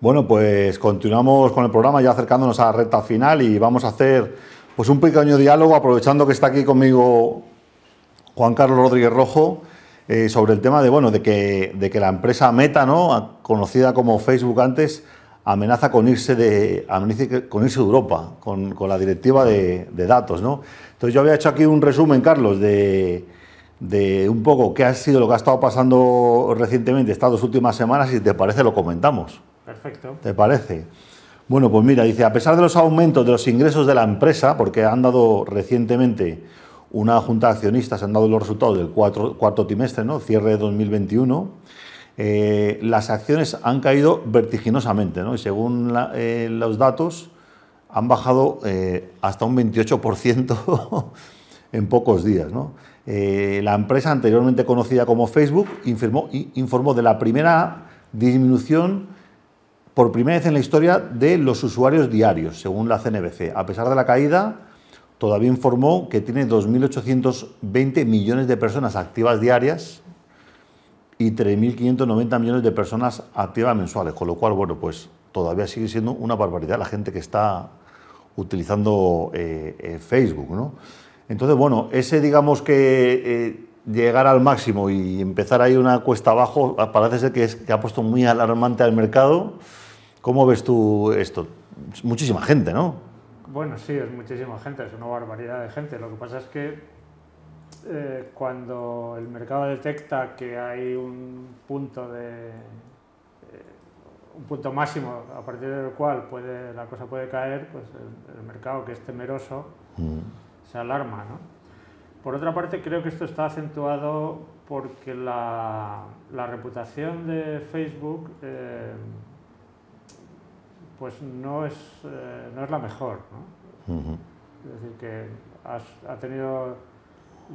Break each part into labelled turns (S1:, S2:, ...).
S1: Bueno, pues continuamos con el programa ya acercándonos a la recta final y vamos a hacer pues un pequeño diálogo aprovechando que está aquí conmigo Juan Carlos Rodríguez Rojo sobre el tema de, bueno, de que la empresa Meta, ¿no?, conocida como Facebook antes, amenaza con irse de Europa con la directiva de datos, ¿no? Entonces yo había hecho aquí un resumen, Carlos, de un poco qué ha sido lo que ha estado pasando recientemente estas 2 últimas semanas y si te parece lo comentamos.
S2: Perfecto.
S1: ¿Te parece? Bueno, pues mira, dice, a pesar de los aumentos de los ingresos de la empresa, porque han dado recientemente una junta de accionistas, han dado los resultados del cuarto trimestre, ¿no?, cierre de 2021, las acciones han caído vertiginosamente, ¿no? Y según los datos, han bajado hasta un 28% en pocos días, ¿no? La empresa, anteriormente conocida como Facebook, informó de la primera disminución por primera vez en la historia de los usuarios diarios, según la CNBC. A pesar de la caída, todavía informó que tiene 2.820 millones de personas activas diarias y 3.590 millones de personas activas mensuales, con lo cual, bueno, pues todavía sigue siendo una barbaridad la gente que está utilizando Facebook, ¿no? Entonces, bueno, digamos que llegar al máximo y empezar ahí una cuesta abajo, parece ser que ha puesto muy alarmante al mercado. ¿Cómo ves tú esto? Muchísima gente, ¿no?
S2: Bueno, sí, es muchísima gente, es una barbaridad de gente. Lo que pasa es que cuando el mercado detecta que hay un punto máximo a partir del cual la cosa puede caer, pues el mercado, que es temeroso, se alarma, ¿no? Por otra parte, creo que esto está acentuado porque la reputación de Facebook pues no es la mejor, ¿no? Es decir, que ha tenido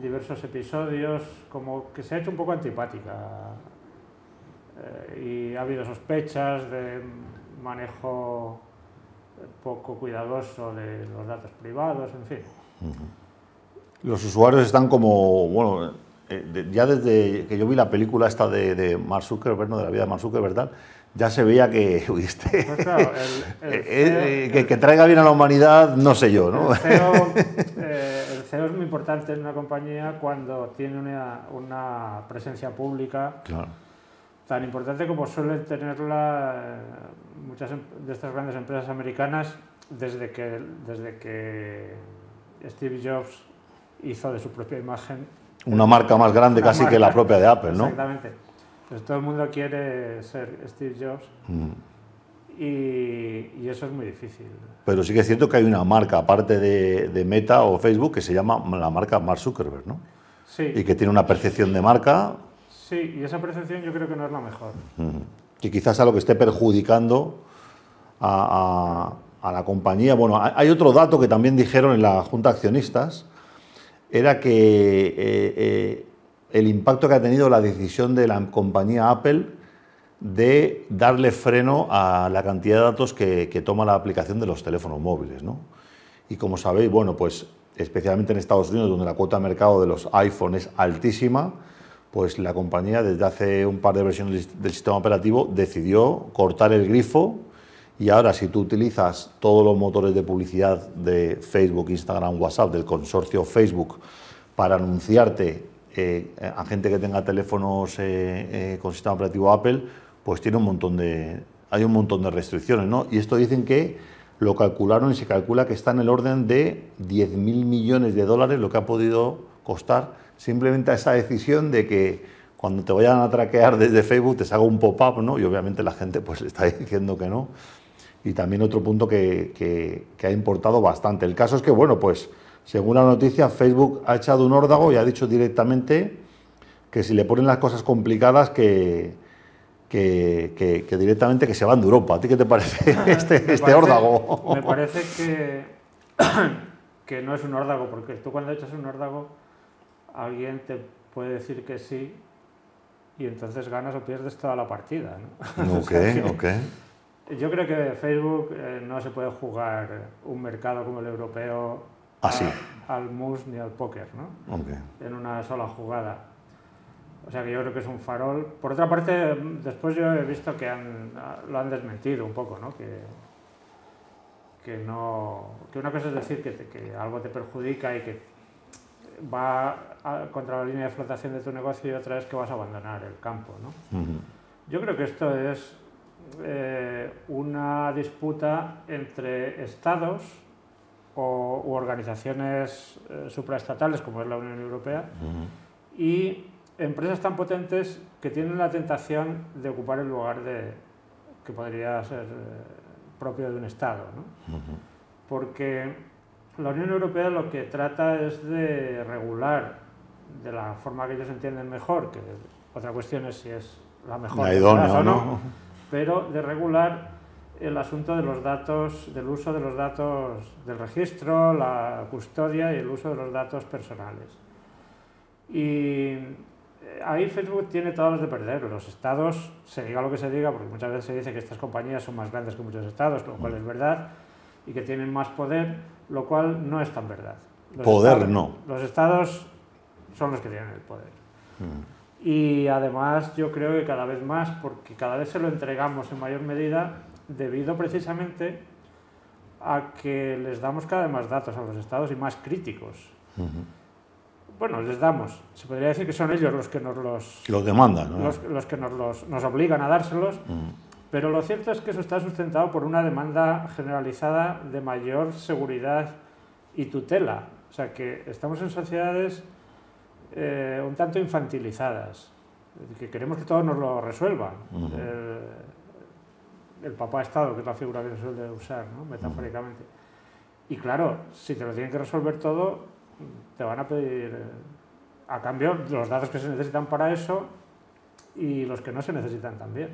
S2: diversos episodios como que se ha hecho un poco antipática y ha habido sospechas de manejo poco cuidadoso de los datos privados, en fin.
S1: Los usuarios están como, bueno, ya desde que yo vi la película esta de Mark Zuckerberg, ¿no?, de la vida de Mark Zuckerberg, tal, ya se veía que,
S2: Pues claro,
S1: que traiga bien a la humanidad, no sé yo, ¿no?
S2: El CEO es muy importante en una compañía cuando tiene una presencia pública, claro, tan importante como suelen tenerla muchas de estas grandes empresas americanas desde que Steve Jobs hizo de su propia imagen
S1: una marca más grande casi que la propia de Apple, ¿no?
S2: Exactamente. Pues todo el mundo quiere ser Steve Jobs y eso es muy difícil.
S1: Pero sí que es cierto que hay una marca, aparte de Meta o Facebook, que se llama la marca Mark Zuckerberg, ¿no?
S2: Sí.
S1: Y que tiene una percepción de marca.
S2: Sí, y esa percepción yo creo que no es la mejor.
S1: Y quizás a lo que esté perjudicando a la compañía. Bueno, hay otro dato que también dijeron en la Junta de Accionistas, era que el impacto que ha tenido la decisión de la compañía Apple de darle freno a la cantidad de datos que toma la aplicación de los teléfonos móviles, ¿no? Y como sabéis, bueno, pues especialmente en Estados Unidos, donde la cuota de mercado de los iPhone es altísima, pues la compañía desde hace un par de versiones del sistema operativo decidió cortar el grifo y ahora si tú utilizas todos los motores de publicidad de Facebook, Instagram, WhatsApp, del consorcio Facebook para anunciarte a gente que tenga teléfonos con sistema operativo Apple, pues hay un montón de restricciones, ¿no? Y esto dicen que lo calcularon y se calcula que está en el orden de 10.000 millones de dólares lo que ha podido costar simplemente esa decisión de que cuando te vayan a traquear desde Facebook te salga un pop-up, ¿no? Y obviamente la gente pues le está diciendo que no. Y también otro punto que ha importado bastante. El caso es que, bueno, pues según la noticia, Facebook ha echado un órdago y ha dicho directamente que si le ponen las cosas complicadas que directamente que se van de Europa. ¿A ti qué te parece este órdago?
S2: Me parece que no es un órdago, porque tú cuando echas un órdago, alguien te puede decir que sí y entonces ganas o pierdes toda la partida, ¿no?
S1: Ok.
S2: Yo creo que Facebook no se puede jugar un mercado como el europeo
S1: así
S2: al mus ni al póker, ¿no?
S1: Okay.
S2: En una sola jugada. O sea que yo creo que es un farol. Por otra parte, después yo he visto que lo han desmentido un poco, ¿no? Que una cosa es decir que algo te perjudica y que va contra la línea de flotación de tu negocio, y otra es que vas a abandonar el campo, ¿no? Yo creo que esto es una disputa entre estados u organizaciones supraestatales como es la Unión Europea y empresas tan potentes que tienen la tentación de ocupar el lugar que podría ser propio de un Estado, ¿no? Porque la Unión Europea lo que trata es de regular de la forma que ellos entienden mejor, que otra cuestión es si es la mejor
S1: idónea
S2: o no, pero de regular el asunto de los datos, del uso de los datos del registro, la custodia y el uso de los datos personales. Y ahí Facebook tiene todas las de perder. Los estados, se diga lo que se diga, porque muchas veces se dice que estas compañías son más grandes que muchos estados, lo cual es verdad, y que tienen más poder, lo cual no es tan verdad. Los estados son los que tienen el poder. Y además yo creo que cada vez más, porque cada vez se lo entregamos en mayor medida, debido precisamente a que les damos cada vez más datos a los estados y más críticos. Bueno, les damos, se podría decir que son ellos los que nos los
S1: demandan, ¿no?
S2: los que nos obligan a dárselos, pero lo cierto es que eso está sustentado por una demanda generalizada de mayor seguridad y tutela. O sea que estamos en sociedades un tanto infantilizadas, que queremos que todo nos lo resuelvan. El papá Estado, que es la figura que se suele usar, ¿no? Metafóricamente. Y claro, si te lo tienen que resolver todo, te van a pedir a cambio los datos que se necesitan para eso y los que no se necesitan también.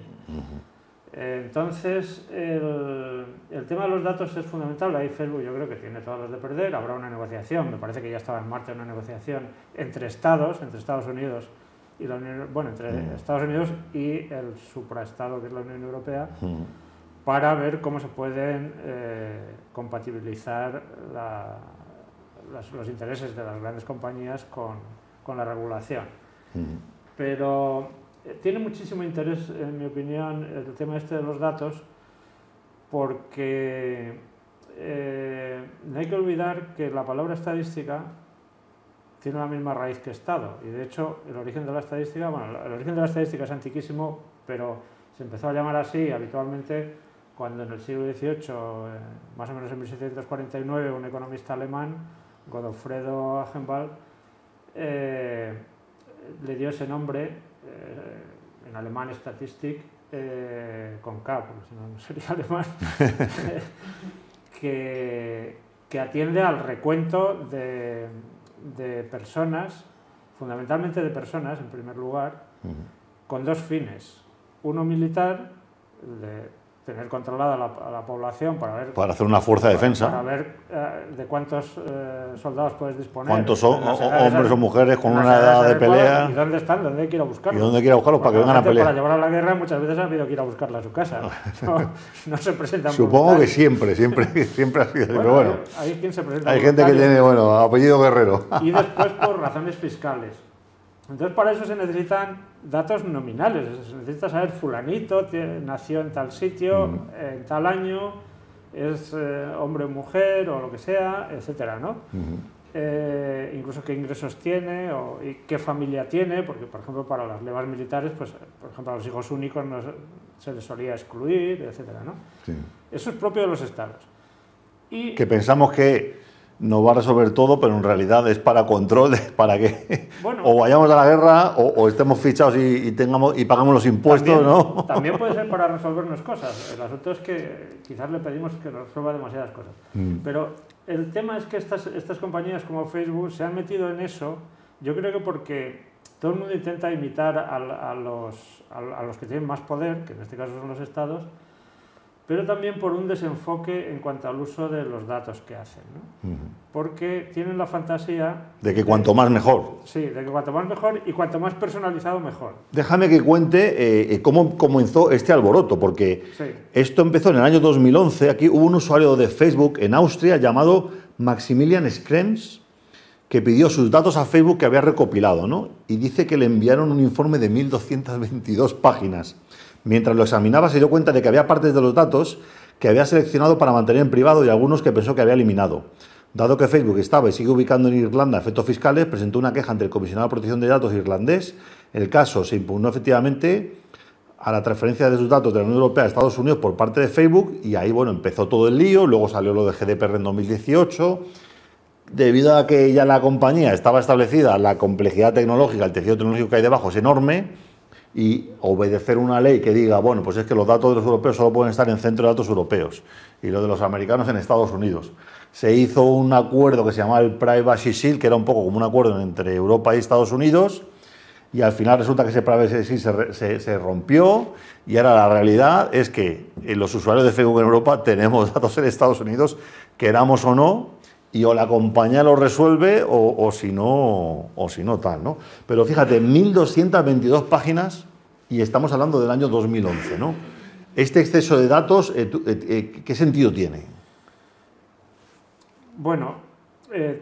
S2: Entonces, el tema de los datos es fundamental. Ahí Facebook yo creo que tiene todas las de perder. Habrá una negociación, me parece que ya estaba en marcha una negociación entre Estados Unidos y la Unión, entre Estados Unidos y el supraestado que es la Unión Europea, para ver cómo se pueden compatibilizar los intereses de las grandes compañías con la regulación. Pero tiene muchísimo interés, en mi opinión, el tema este de los datos, porque no hay que olvidar que la palabra estadística tiene la misma raíz que Estado, y de hecho el origen de la estadística, el origen de la estadística es antiquísimo, pero se empezó a llamar así habitualmente cuando en el siglo XVIII, más o menos en 1749, un economista alemán, Godofredo Achenbach, le dio ese nombre, en alemán Statistik, con K, porque si no, no sería alemán, que atiende al recuento de personas, fundamentalmente de personas, en primer lugar, con dos fines. Uno militar, de tener controlada a la población para hacer una fuerza de defensa, para ver de cuántos soldados puedes disponer,
S1: cuántos hombres o mujeres con una edad de pelea,
S2: y dónde están, dónde hay que ir a buscarlos,
S1: para que vengan a pelear.
S2: Para llevar a la guerra muchas veces ha habido que ir a buscarla a su casa, no se presentan.
S1: Supongo que siempre ha sido así, pero bueno,
S2: hay quien se presenta,
S1: hay gente que tiene apellido guerrero,
S2: y después por razones fiscales. Entonces para eso se necesitan datos nominales, se necesita saber fulanito nació en tal sitio, en tal año, es hombre o mujer o lo que sea, etcétera, ¿no? Incluso qué ingresos tiene y qué familia tiene, porque por ejemplo para las levas militares, pues por ejemplo a los hijos únicos no se les solía excluir, etcétera, ¿no? Sí. Eso es propio de los estados. Y
S1: que pensamos que nos va a resolver todo, pero en realidad es para control, para que o vayamos a la guerra o estemos fichados y pagamos los impuestos,
S2: también,
S1: ¿no?
S2: También puede ser para resolvernos cosas. El asunto es que quizás le pedimos que nos resuelva demasiadas cosas. Pero el tema es que estas compañías como Facebook se han metido en eso, yo creo que porque todo el mundo intenta imitar a los que tienen más poder, que en este caso son los estados, pero también por un desenfoque en cuanto al uso de los datos que hacen, ¿no? Porque tienen la fantasía
S1: de que cuanto más mejor.
S2: Sí, de que cuanto más mejor y cuanto más personalizado mejor.
S1: Déjame que cuente cómo comenzó este alboroto, porque esto empezó en el año 2011. Aquí hubo un usuario de Facebook en Austria llamado Maximilian Schrems, que pidió sus datos a Facebook que había recopilado, ¿no? Y dice que le enviaron un informe de 1.222 páginas. Mientras lo examinaba se dio cuenta de que había partes de los datos que había seleccionado para mantener en privado y algunos que pensó que había eliminado. Dado que Facebook estaba y sigue ubicando en Irlanda efectos fiscales, presentó una queja ante el Comisionado de Protección de Datos irlandés. El caso se impugnó efectivamente a la transferencia de sus datos de la Unión Europea a Estados Unidos por parte de Facebook y ahí, bueno, empezó todo el lío, luego salió lo de GDPR en 2018. Debido a que ya la compañía estaba establecida, la complejidad tecnológica, el tejido tecnológico que hay debajo es enorme y obedecer una ley que diga, bueno, pues es que los datos de los europeos solo pueden estar en centros de datos europeos y los de los americanos en Estados Unidos. Se hizo un acuerdo que se llamaba el Privacy Shield, que era un poco como un acuerdo entre Europa y Estados Unidos, y al final resulta que ese Privacy Shield se rompió y ahora la realidad es que los usuarios de Facebook en Europa tenemos datos en Estados Unidos, queramos o no, y o la compañía lo resuelve o si no tal, ¿no? Pero fíjate, 1.222 páginas y estamos hablando del año 2011, ¿no? Este exceso de datos, ¿qué sentido tiene?
S2: Bueno,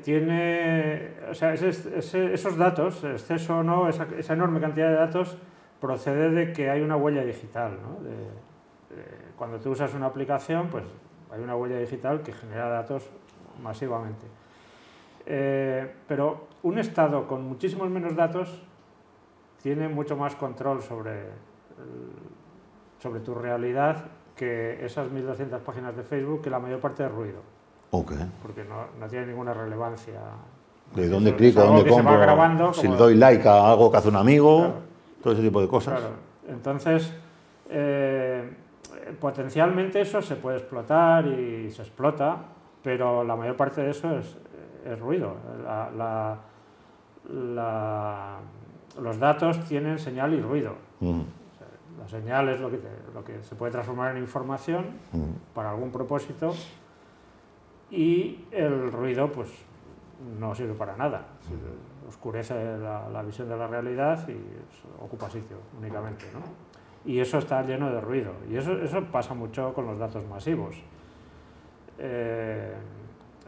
S2: tiene, o sea, esos datos, exceso o no, esa enorme cantidad de datos procede de que hay una huella digital, ¿no? Cuando tú usas una aplicación, pues hay una huella digital que genera datos masivamente. Pero un Estado con muchísimos menos datos tiene mucho más control sobre tu realidad que esas 1.200 páginas de Facebook, que la mayor parte es ruido.
S1: Okay.
S2: Porque no tiene ninguna relevancia.
S1: ¿De dónde clico, dónde compro?
S2: Grabando,
S1: si le doy like a algo que hace un amigo, claro, todo ese tipo de cosas.
S2: Claro. Entonces, potencialmente eso se puede explotar y se explota, pero la mayor parte de eso es ruido. Los datos tienen señal y ruido. O sea, la señal es lo que se puede transformar en información para algún propósito, y el ruido pues no sirve para nada. Oscurece la visión de la realidad y ocupa sitio únicamente, ¿no? Y eso está lleno de ruido. Y eso pasa mucho con los datos masivos.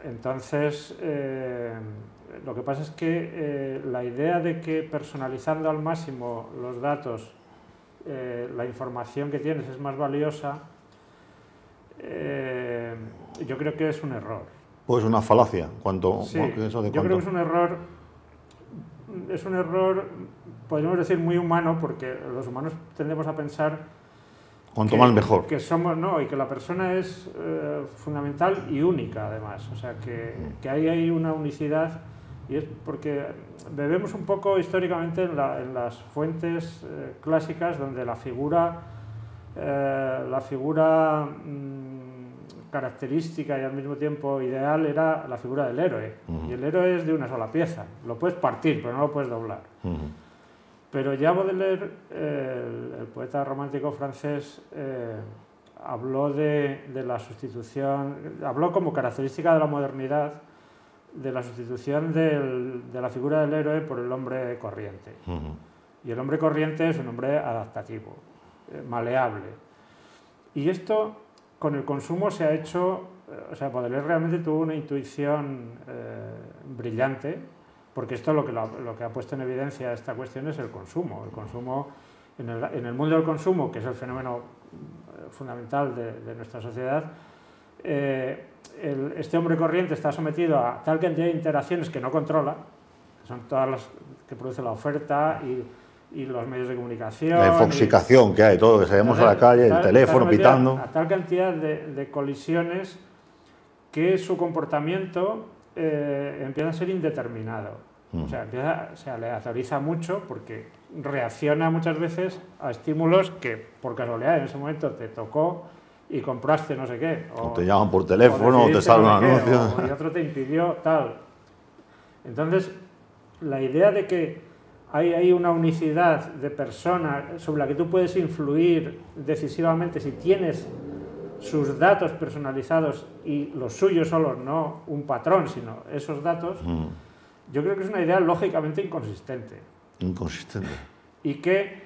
S2: Entonces, lo que pasa es que la idea de que personalizando al máximo los datos, la información que tienes es más valiosa, yo creo que es un error.
S1: Pues una falacia.
S2: Sí, yo creo que es un error, podríamos decir, muy humano, porque los humanos tendemos a pensar
S1: cuanto más mejor.
S2: Que somos, no, y que la persona es fundamental y única, además. O sea, que hay una unicidad, y es porque bebemos un poco históricamente en las fuentes clásicas, donde la figura característica y al mismo tiempo ideal era la figura del héroe. Y el héroe es de una sola pieza. Lo puedes partir, pero no lo puedes doblar. Pero ya Baudelaire, el poeta romántico francés, habló de la sustitución, habló como característica de la modernidad, de la sustitución de la figura del héroe por el hombre corriente. Y el hombre corriente es un hombre adaptativo, maleable. Y esto con el consumo se ha hecho, o sea, Baudelaire realmente tuvo una intuición brillante, porque esto lo que ha puesto en evidencia esta cuestión es el consumo. El consumo, en el mundo del consumo, que es el fenómeno fundamental de nuestra sociedad, este hombre corriente está sometido a tal cantidad de interacciones que no controla, que son todas las que produce la oferta y los medios de comunicación. La
S1: infoxicación que hay, todo, que salimos a la calle, el teléfono pitando.
S2: A tal cantidad de colisiones que su comportamiento empieza a ser indeterminado. O sea, se aleatoriza mucho porque reacciona muchas veces a estímulos que por casualidad en ese momento te tocó y compraste no sé qué.
S1: O te llaman por teléfono, o te sale un anuncio.
S2: Y otro te impidió tal. Entonces, la idea de que hay una unicidad de persona sobre la que tú puedes influir decisivamente si tienes sus datos personalizados y los suyos solos, no un patrón, sino esos datos, yo creo que es una idea lógicamente inconsistente.
S1: Inconsistente.
S2: Y que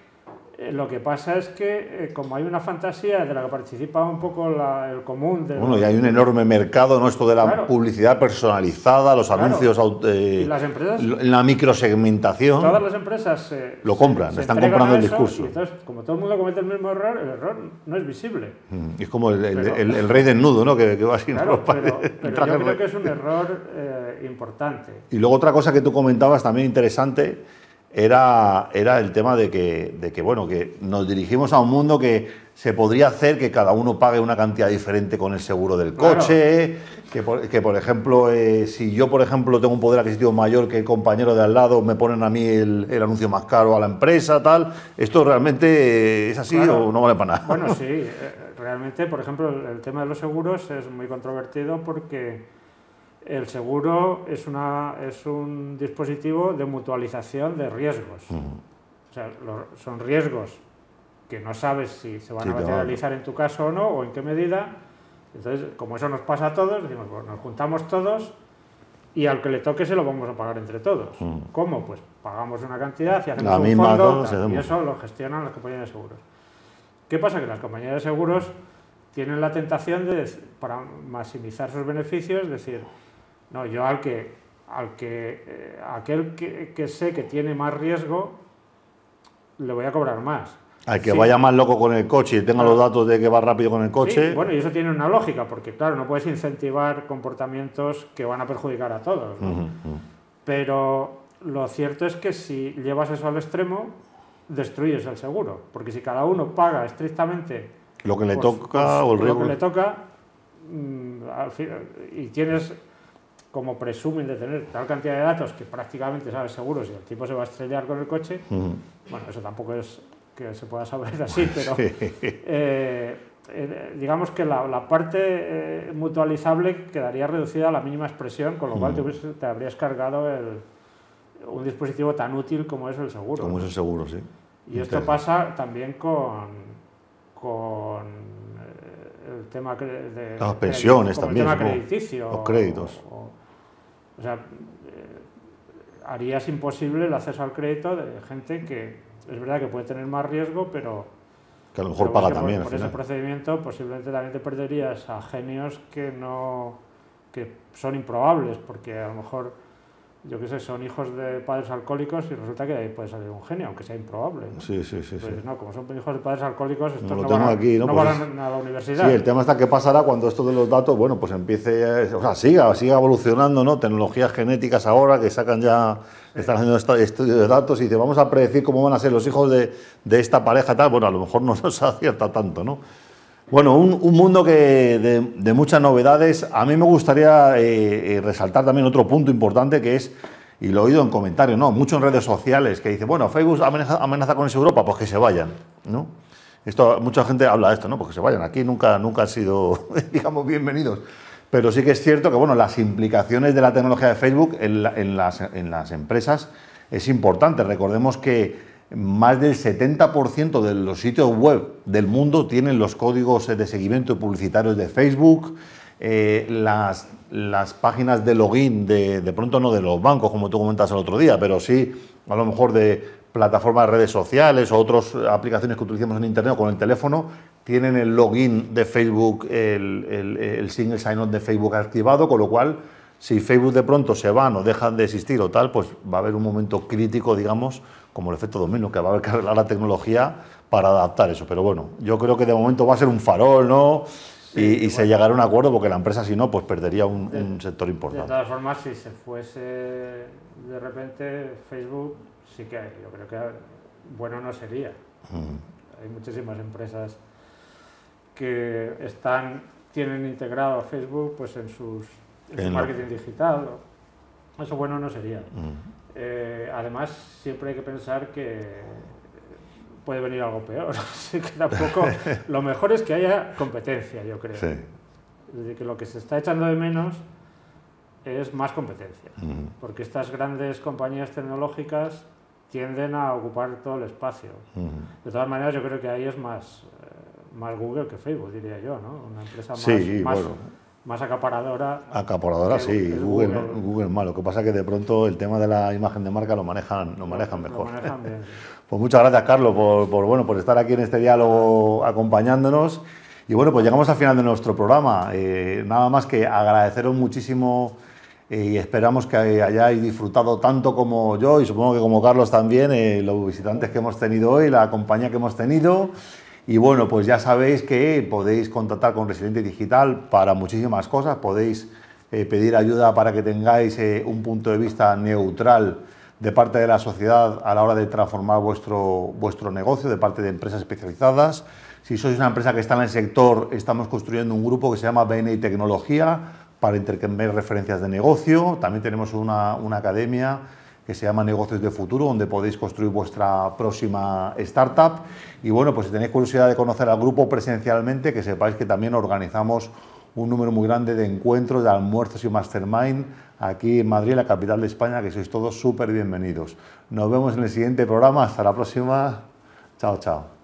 S2: Lo que pasa es que, como hay una fantasía de la que participa un poco el común...
S1: Bueno, y hay un enorme mercado, ¿no? Esto de la publicidad personalizada, los anuncios,
S2: y las empresas,
S1: la microsegmentación...
S2: Todas las empresas
S1: lo compran, están comprando el discurso.
S2: Y entonces, como todo el mundo comete el mismo error, el error no es visible.
S1: Es como el rey desnudo, ¿no? Que va así.
S2: Claro, pero yo creo que es un error importante.
S1: Y luego otra cosa que tú comentabas también interesante... Era el tema de que, bueno, que nos dirigimos a un mundo que se podría hacer que cada uno pague una cantidad diferente con el seguro del coche, claro. que por ejemplo, si yo, por ejemplo, tengo un poder adquisitivo mayor que el compañero de al lado, me ponen a mí el anuncio más caro a la empresa, tal. ¿Esto realmente es así o no vale para nada?
S2: Bueno, sí, realmente, por ejemplo, el tema de los seguros es muy controvertido porque... El seguro es un dispositivo de mutualización de riesgos. O sea, son riesgos que no sabes si se van a materializar en tu caso o no, o en qué medida. Entonces, como eso nos pasa a todos, decimos, pues nos juntamos todos y al que le toque se lo vamos a pagar entre todos. ¿Cómo? Pues pagamos una cantidad y hacemos un fondo, y eso lo gestionan las compañías de seguros. ¿Qué pasa? Que las compañías de seguros tienen la tentación de, para maximizar sus beneficios, decir... No, yo aquel que sé que tiene más riesgo, le voy a cobrar más.
S1: Al que vaya más loco con el coche y tenga los datos de que va rápido con el coche...
S2: Sí, bueno, y eso tiene una lógica, porque claro, no puedes incentivar comportamientos que van a perjudicar a todos, ¿no? Pero lo cierto es que si llevas eso al extremo, destruyes el seguro, porque si cada uno paga estrictamente...
S1: Lo que le toca o el riesgo...
S2: Lo que le toca, y tienes... como presumen de tener tal cantidad de datos que prácticamente sabes seguro si el tipo se va a estrellar con el coche, bueno, eso tampoco es que se pueda saber así, pero digamos que la parte mutualizable quedaría reducida a la mínima expresión, con lo cual te habrías cargado un dispositivo tan útil como es el seguro.
S1: Como es el seguro, sí.
S2: Y esto pasa también con el tema de
S1: las pensiones también,
S2: el tema crediticio,
S1: los créditos.
S2: O sea, harías imposible el acceso al crédito de gente que es verdad que puede tener más riesgo, pero
S1: que a lo mejor paga también.
S2: Por ese procedimiento posiblemente también te perderías a genios que son improbables, porque a lo mejor, yo qué sé, son hijos de padres alcohólicos y resulta que de ahí puede salir un genio, aunque sea improbable, ¿no?
S1: Sí.
S2: Pues no, como son hijos de padres alcohólicos, estos
S1: no van
S2: a la universidad.
S1: Sí, el tema está que pasará cuando esto de los datos, bueno, pues empiece, o sea, siga evolucionando, ¿no? Tecnologías genéticas ahora que sacan ya, están haciendo estudios de datos y dice, vamos a predecir cómo van a ser los hijos de esta pareja tal, bueno, a lo mejor no nos acierta tanto, ¿no? Bueno, un mundo de muchas novedades. A mí me gustaría resaltar también otro punto importante que es, y lo he oído en comentarios, ¿no? Mucho en redes sociales, que dice, bueno, Facebook amenaza con irse a Europa, pues que se vayan, ¿no? Mucha gente habla de esto, ¿no? Pues que se vayan, aquí nunca han sido, digamos, bienvenidos. Pero sí que es cierto que, bueno, las implicaciones de la tecnología de Facebook en las empresas es importante. Recordemos que más del 70% de los sitios web del mundo tienen los códigos de seguimiento publicitarios de Facebook, las páginas de login, de pronto no de los bancos, como tú comentas el otro día, pero sí a lo mejor de plataformas de redes sociales o otras aplicaciones que utilizamos en Internet o con el teléfono, tienen el login de Facebook, el single sign-on de Facebook activado, con lo cual, si Facebook de pronto se van o dejan de existir o tal, pues va a haber un momento crítico, digamos, como el efecto dominó, que va a haber que arreglar la tecnología para adaptar eso. Pero bueno, yo creo que de momento va a ser un farol, ¿no? Sí, y se llegará a un acuerdo, porque la empresa, si no, pues perdería un sector importante.
S2: De todas formas, si se fuese de repente Facebook, sí que yo creo que bueno no sería. Hay muchísimas empresas que tienen integrado a Facebook pues en su marketing digital. Eso bueno no sería. Además, siempre hay que pensar que puede venir algo peor. Así que tampoco. Lo mejor es que haya competencia, yo creo.
S1: Sí.
S2: Es decir, que lo que se está echando de menos es más competencia. Porque estas grandes compañías tecnológicas tienden a ocupar todo el espacio. De todas maneras, yo creo que ahí es más Google que Facebook, diría yo, ¿no? Una empresa más acaparadora.
S1: Acaparadora, sí. Google más. Lo que pasa es que de pronto el tema de la imagen de marca lo manejan mejor.
S2: Lo manejan bien.
S1: Pues muchas gracias, Carlos, por estar aquí en este diálogo acompañándonos. Y bueno, pues llegamos al final de nuestro programa. Nada más que agradeceros muchísimo y esperamos que hayáis disfrutado tanto como yo y supongo que como Carlos también, los visitantes que hemos tenido hoy, la compañía que hemos tenido. Y bueno, pues ya sabéis que podéis contactar con Resiliente Digital para muchísimas cosas. Podéis pedir ayuda para que tengáis un punto de vista neutral de parte de la sociedad a la hora de transformar vuestro negocio, de parte de empresas especializadas. Si sois una empresa que está en el sector, estamos construyendo un grupo que se llama BNI Tecnología para intercambiar referencias de negocio. También tenemos una academia que se llama Negocios de Futuro, donde podéis construir vuestra próxima startup. Y bueno, pues si tenéis curiosidad de conocer al grupo presencialmente, que sepáis que también organizamos un número muy grande de encuentros, de almuerzos y mastermind aquí en Madrid, la capital de España, que sois todos súper bienvenidos. Nos vemos en el siguiente programa. Hasta la próxima. Chao, chao.